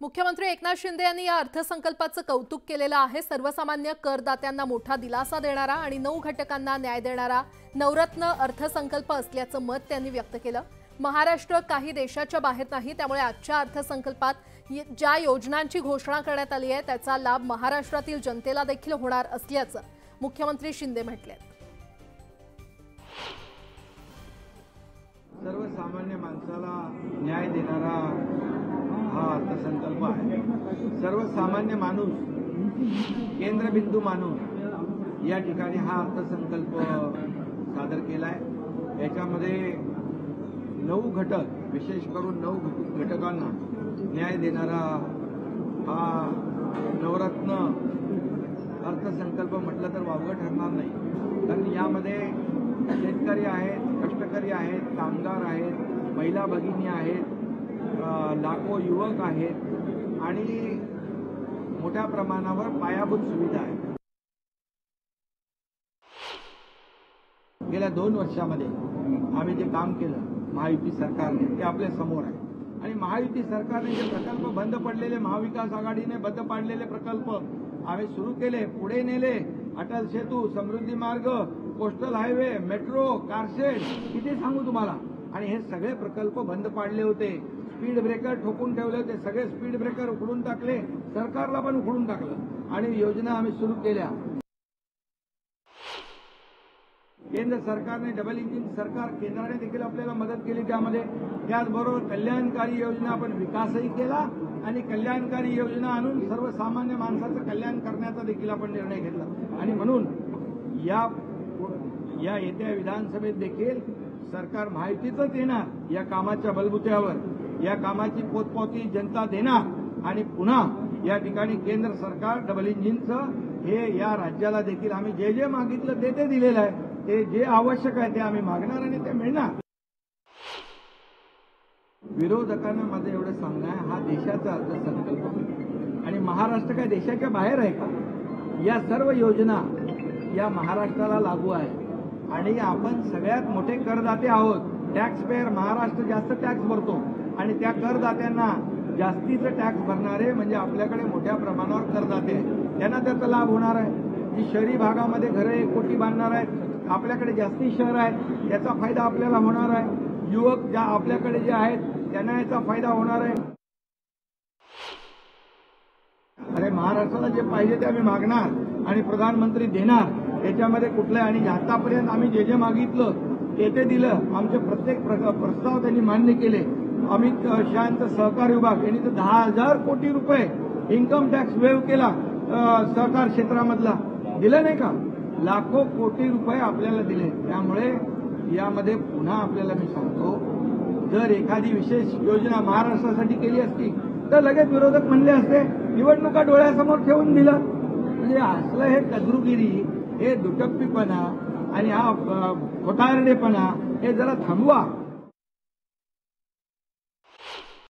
मुख्यमंत्री एकनाथ शिंदे यांनी या अर्थसंकल्पाचं कौतुक केलेलं आहे। सर्वसामान्य करदात्यांना मोठा दिलासा देणारा आणि 9 घटकांना न्याय देणारा नवरत्न अर्थसंकल्प असल्याचं मत त्यांनी व्यक्त केलं। महाराष्ट्र काही देशाच्या बाहेर नाही, त्यामुळे आजच्या अर्थसंकल्पात ज्या योजनांची घोषणा करण्यात आली आहे त्याचा लाभ महाराष्ट्रातील जनतेला देखील होणार असल्याचं मुख्यमंत्री शिंदे म्हटले। सर्वसामान्य माणसाला न्याय देणारा हा अर्थसंकल्प आहे। सर्वसामान्य माणूस केंद्रबिंदू मानून या ठिकाणी हा अर्थसंकल्प सादर केला आहे। याच्यामध्ये 9 घटक, विशेष करून 9 घटकांना न्याय देणारा हा नवरत्न अर्थसंकल्प म्हटलं तर वावगं ठरणार नाही। कारण यामध्ये शेतकरी आहेत, कष्टकरी आहेत, कामगार आहेत, महिला भगिनी आहेत, लाखो युवक आहेत आणि मोठ्या प्रमाणावर पायाभूत सुविधा आहेत। गेल्या 2 वर्षामध्ये आम्ही जे काम केलं महायुती सरकारने ते आपल्या समोर आहे। आणि महायुती सरकारने जे प्रकल्प बंद पडलेले, महाविकास आघाडीने बंद पाडलेले प्रकल्प आम्ही सुरू केले, पुढे नेले। अटल सेतू, समृद्धी मार्ग, कोस्टल हायवे, मेट्रो, कारशेड, किती सांगू तुम्हाला। आणि हे सगळे प्रकल्प बंद पाडले होते, स्पीड ब्रेकर ठोकून ठेवले होते, सगळे स्पीड ब्रेकर उखडून टाकले, सरकारला पण उखडून टाकलं आणि योजना आम्ही सुरू केल्या। केंद्र सरकारने डबल इंजिन सरकार, केंद्राने देखील आपल्याला मदत केली त्यामध्ये। त्याचबरोबर कल्याणकारी योजना आपण विकासही केला आणि कल्याणकारी योजना आणून सर्वसामान्य माणसाचं कल्याण करण्याचा देखील आपण निर्णय घेतला। आणि म्हणून या येत्या विधानसभेत देखील सरकार महायुतीचंच येणार। या कामाच्या बलबुत्यावर या कामाची पोचपावती जनता देणार आणि पुन्हा या ठिकाणी केंद्र सरकार डबल इंजिनचं हे या राज्याला देखील आम्ही जे जे मागितलं ते दिलेलं आहे। ते जे आवश्यक आहे ते आम्ही मागणार आणि ते मिळणार। विरोधकांना माझं एवढं सांगणं आहे, हा देशाचा अर्थसंकल्प आणि महाराष्ट्र काय देशाच्या बाहेर आहे का? या सर्व योजना या महाराष्ट्राला लागू आहे आणि आपण सगळ्यात मोठे करदाते आहोत। टॅक्स पेअर महाराष्ट्र जास्त टॅक्स भरतो आणि त्या करदात्यांना जास्तीचं टॅक्स भरणारे म्हणजे आपल्याकडे मोठ्या प्रमाणावर करदाते आहेत, त्यांना त्याचा लाभ होणार आहे। जी शहरी भागामध्ये घरे 1 कोटी बांधणार आहेत, आपल्याकडे जास्ती शहर आहेत, याचा फायदा आपल्याला होणार आहे। युवक ज्या आपल्याकडे जे आहेत त्यांना याचा फायदा होणार आहे। अरे महाराष्ट्राला जे पाहिजे ते आम्ही मागणार आणि प्रधानमंत्री देणार, याच्यामध्ये कुठलं। आणि आतापर्यंत आम्ही जे जे मागितलं ते दिलं। आमचे प्रत्येक प्रस्ताव त्यांनी मान्य केले। अमित शहांचा सहकार विभाग यांनी तर 10,000 कोटी रुपये इन्कम टॅक्स वेव्ह केला सहकार क्षेत्रामधला, दिलं नाही का? लाखो कोटी रुपये आपल्याला दिले। त्यामुळे यामध्ये पुन्हा आपल्याला मी सांगतो, जर एखादी विशेष योजना महाराष्ट्रासाठी केली असती तर लगेच विरोधक म्हणले असते निवडणुका डोळ्यासमोर ठेवून दिलं। म्हणजे असलं हे कद्रुगिरी, हे दुटप्पीपणा आणि हा खोटारडेपणा हे जरा थांबवा।